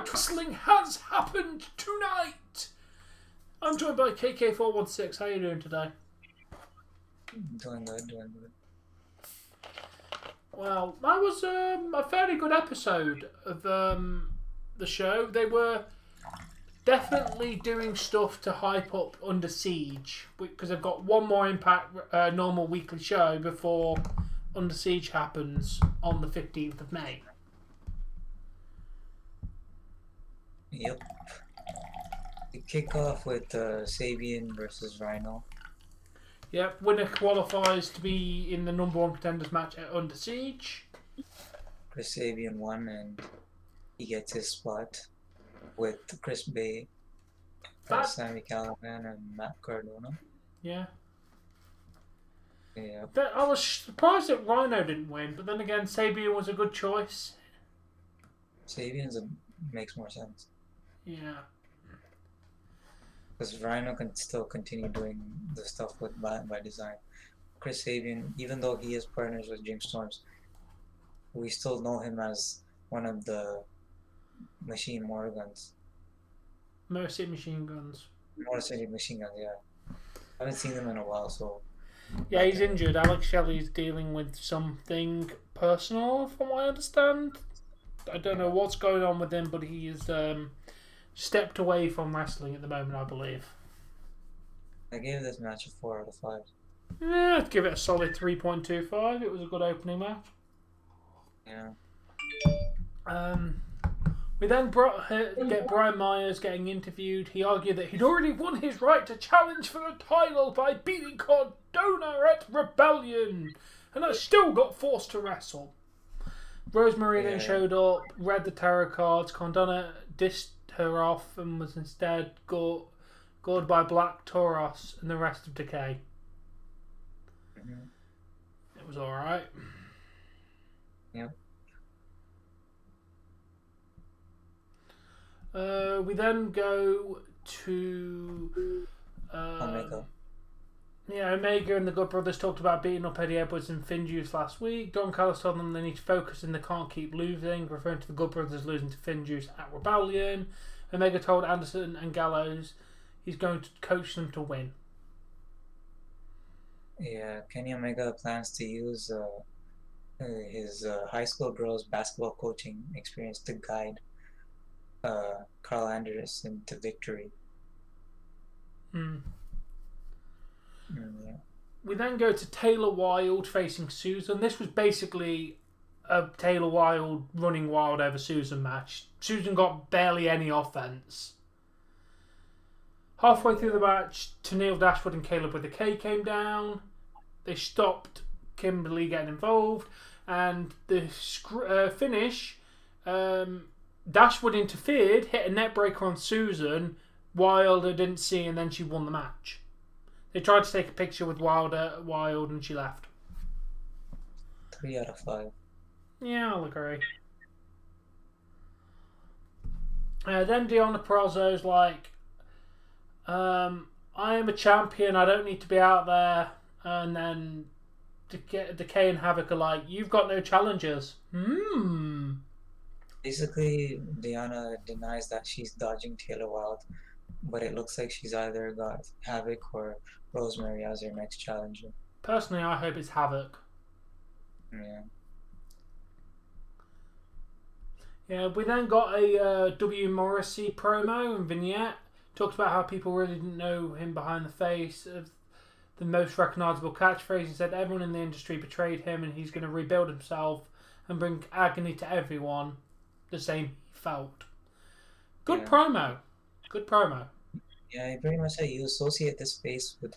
wrestling has happened tonight. I'm joined by KK416. How are you doing today? Doing good. Well, that was a fairly good episode of the show. They were definitely doing stuff to hype up Under Siege because they've got one more Impact normal weekly show before Under Siege happens on the 15th of May. Yep. We kick off with Sabian versus Rhino. Yep, winner qualifies to be in the number one contenders match at Under Siege. Chris Sabian won and he gets his spot with Chris Bay, Sammy Callahan, and Matt Cardona. Yeah. Yeah. I was surprised that Rhino didn't win, but then again, Sabian was a good choice. Sabian's makes more sense. Yeah. Because Rhino can still continue doing the stuff with by design. Chris Sabian, even though he is partners with James Storms, we still know him as one of the Machine Morgans. Mercy Machine Guns. Mercy Machine Guns, yeah. I haven't seen them in a while, so... Yeah, he's injured. Alex Shelley's dealing with something personal, from what I understand. I don't know what's going on with him, but he is stepped away from wrestling at the moment, I believe. I gave this match a 4 out of 5. Yeah, I'd give it a solid 3.25. It was a good opening match. Yeah. We then get Brian Myers getting interviewed. He argued that he'd already won his right to challenge for the title by beating Cardona at Rebellion, and I still got forced to wrestle. Rosemary then showed up, read the tarot cards. Cardona dissed her off and was instead gored by Black Taurus and the rest of Decay. Mm-hmm. It was alright. Yep. We then go to Omega. Yeah, Omega and the Good Brothers talked about beating up Eddie Edwards and Finn Juice last week. Don Callis told them they need to focus and they can't keep losing, referring to the Good Brothers losing to Finn Juice at Rebellion. Omega told Anderson and Gallows he's going to coach them to win. Yeah, Kenny Omega plans to use his high school girls basketball coaching experience to guide Carl Anderson to victory. Yeah. We then go to Taylor Wilde facing Susan. This was basically a Taylor Wilde running wild over Susan match. Susan got barely any offense. Halfway through the match, Tennille Dashwood and Caleb with a K came down. They stopped Kimberly getting involved, and the finish, Dashwood interfered, hit a net breaker on Susan. Wilder didn't see, and then she won the match. They tried to take a picture with Wild, and she left. 3 out of 5. Yeah, I'll agree. Then Deonna Purrazzo's like, I am a champion, I don't need to be out there. And then Decay and Havoc are like, you've got no challengers. Basically, Deonna denies that she's dodging Taylor Wilde, but it looks like she's either got Havoc or Rosemary as her next challenger. Personally, I hope it's Havoc. Yeah. Yeah, we then got a W. Morrissey promo and vignette. Talked about how people really didn't know him behind the face of the most recognisable catchphrase. He said everyone in the industry betrayed him and he's going to rebuild himself and bring agony to everyone the same he felt. Good promo. Good promo. Yeah, he pretty much said you associate this face with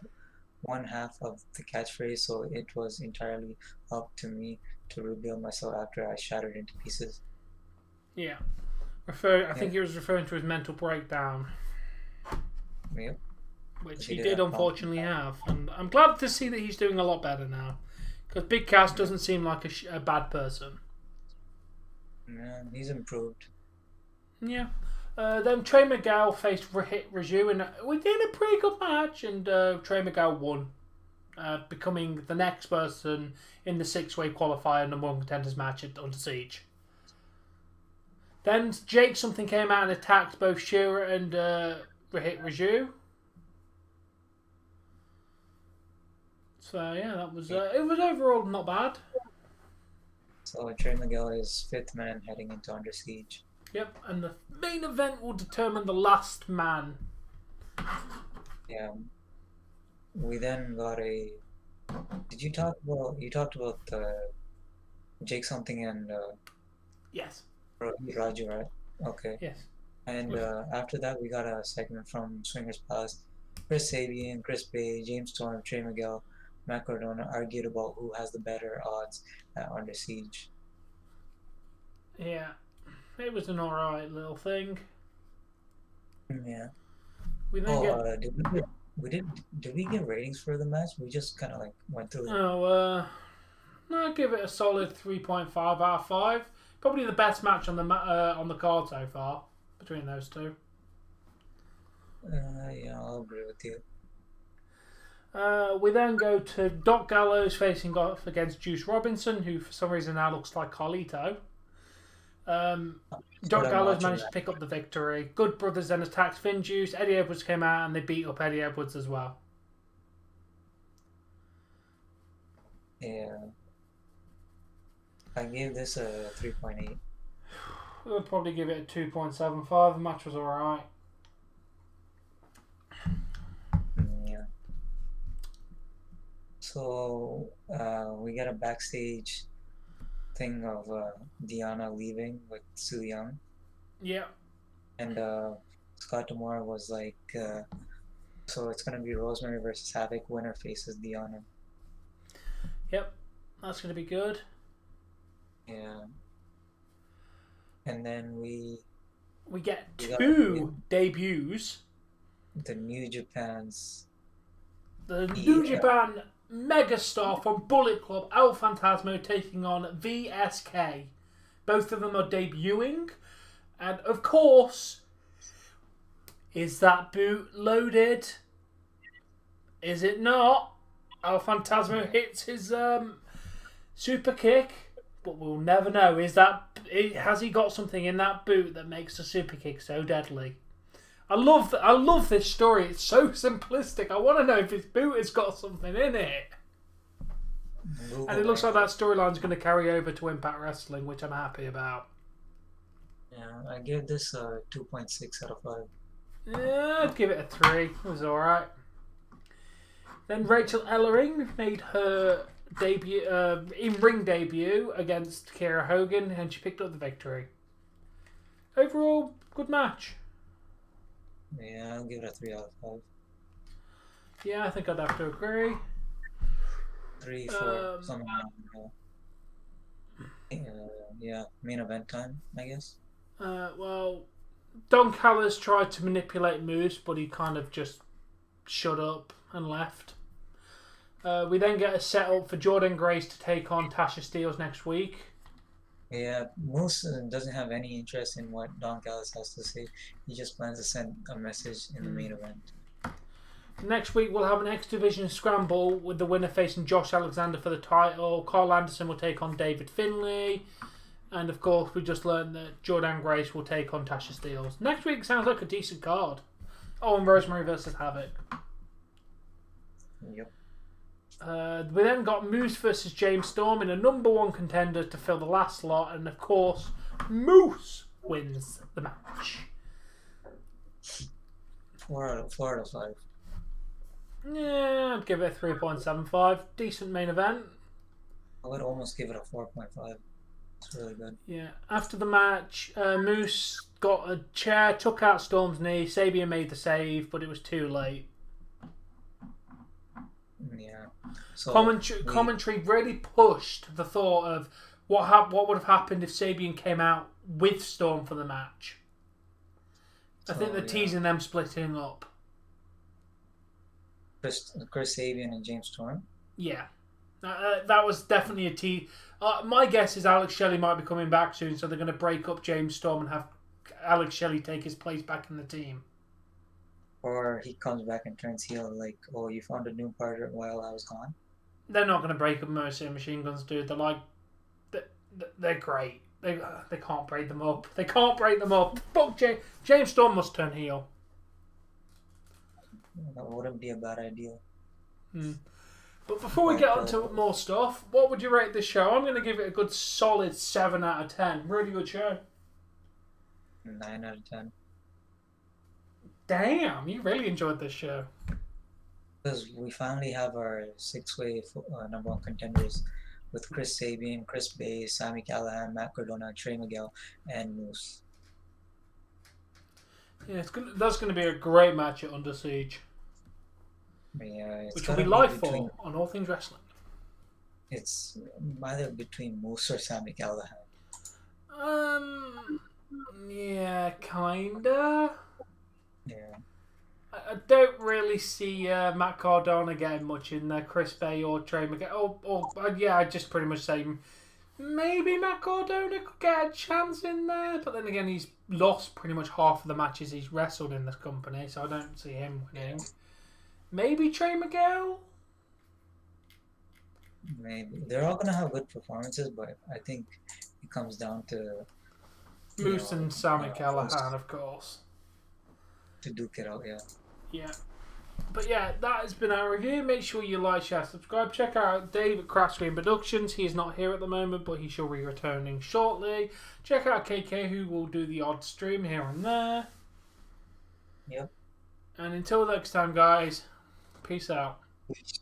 one half of the catchphrase, so it was entirely up to me to rebuild myself after I shattered into pieces. Yeah. I think he was referring to his mental breakdown. Yep. Which he did unfortunately have. And I'm glad to see that he's doing a lot better now. Because Big Cass doesn't seem like a bad person. Yeah, he's improved. Yeah. Then Trey Miguel faced Raju, and we did a pretty good match, and Trey Miguel won, becoming the next person in the 6-way qualifier number one contenders match at Under Siege. Then Jake something came out and attacked both Shura and Raju. So yeah, that was it was overall not bad. So Trey Miguel is 5th man heading into Under Siege. Yep, and the main event will determine the last man. Yeah. We then got a. Did you talk about? You talked about Jake something and Yes. Raju, right? Okay. Yes. And after that, we got a segment from Swingers Palace. Chris Sabian, Chris Bay, James Storm, Trey Miguel, Matt Cardona argued about who has the better odds at Under Siege. Yeah. It was an alright little thing. Yeah. We then did we get ratings for the match? We just kind of like went through it. No, I'd give it a solid 3.5 out of 5. Probably the best match on the card so far between those two. Yeah, I'll agree with you. We then go to Doc Gallows facing off against Juice Robinson, who for some reason now looks like Carlito. Doc Gallows managed to pick up the victory. Good Brothers then attacked Finn Juice. Eddie Edwards came out and they beat up Eddie Edwards as well. Yeah. I gave this a 3.8. We'll probably give it a 2.75. The match was alright. Yeah. So we got a backstage thing of Deanna leaving with Su Yung. Yeah. And Scott D'Amore was like, so it's going to be Rosemary versus Havoc. Winner faces Deanna. Yep. That's going to be good. Yeah. And then we get two debuts. The New Japan's. The New Japan megastar from Bullet Club, El Phantasmo, taking on VSK. Both of them are debuting. And of course, is that boot loaded? Is it not? El Phantasmo hits his super kick, but we'll never know. Has he got something in that boot that makes the super kick so deadly? I love this story. It's so simplistic. I want to know if his boot has got something in it. And it looks like that storyline's going to carry over to Impact Wrestling, which I'm happy about. Yeah, I give this a 2.6 out of 5. Yeah, I'd give it a 3. It was alright. Then Rachel Ellering made her debut, in-ring debut against Kiera Hogan, and she picked up the victory. Overall, good match. Yeah, I'll give it a 3 out of 5. Yeah, I think I'd have to agree. 3, 4, something like that. Yeah, main event time, I guess. Well, Don Callis tried to manipulate Moose, but he kind of just shut up and left. We then get a setup for Jordan Grace to take on Tasha Steelz next week. Yeah, Moose doesn't have any interest in what Don Callis has to say. He just plans to send a message in the main event. Next week we'll have an X Division scramble with the winner facing Josh Alexander for the title. Carl Anderson will take on David Finlay. And of course we just learned that Jordan Grace will take on Tasha Steelz. Next week sounds like a decent card. Oh, and Rosemary versus Havoc. Yep. We then got Moose versus James Storm in a #1 contender to fill the last slot, and of course, Moose wins the match. 4 out of 5. Yeah, I'd give it a 3.75. Decent main event. I would almost give it a 4.5. It's really good. Yeah. After the match, Moose got a chair, took out Storm's knee. Sabian made the save, but it was too late. Yeah. So commentary really pushed the thought of what would have happened if Sabian came out with Storm for the match. I think they're teasing them splitting up. Chris Sabian and James Storm? Yeah. That was definitely a tease. My guess is Alex Shelley might be coming back soon, so they're going to break up James Storm and have Alex Shelley take his place back in the team. Or he comes back and turns heel like, oh, you found a new partner while I was gone? They're not going to break up Mercy and Machine Guns, dude. They're great. They can't break them up. They can't break them up. Fuck James Storm must turn heel. That wouldn't be a bad idea. But before we get on to more stuff, what would you rate this show? I'm going to give it a good solid 7 out of 10. Really good show. 9 out of 10. Damn, you really enjoyed this show. Because we finally have our 6-way number 1 contenders with Chris Sabin, Chris Bay, Sami Callihan, Matt Cardona, Trey Miguel, and Moose. Yeah, that's going to be a great match at Under Siege. Yeah, which will be live for on All Things Wrestling. It's either between Moose or Sami Callihan. Yeah, kinda. Yeah. I don't really see Matt Cardona getting much in there, Chris Bay or Trey Miguel. Yeah, I'd just pretty much say maybe Matt Cardona could get a chance in there, but then again, he's lost pretty much half of the matches he's wrestled in this company, so I don't see him winning. Maybe Trey Miguel? Maybe. They're all going to have good performances, but I think it comes down to Moose and Sami Callihan, of course. To duke it out, yeah. Yeah. But yeah, that has been our review. Make sure you like, share, subscribe. Check out Dave at Crash Screen Productions. He is not here at the moment, but he shall be returning shortly. Check out KK, who will do the odd stream here and there. Yep. And until next time, guys, peace out. Peace.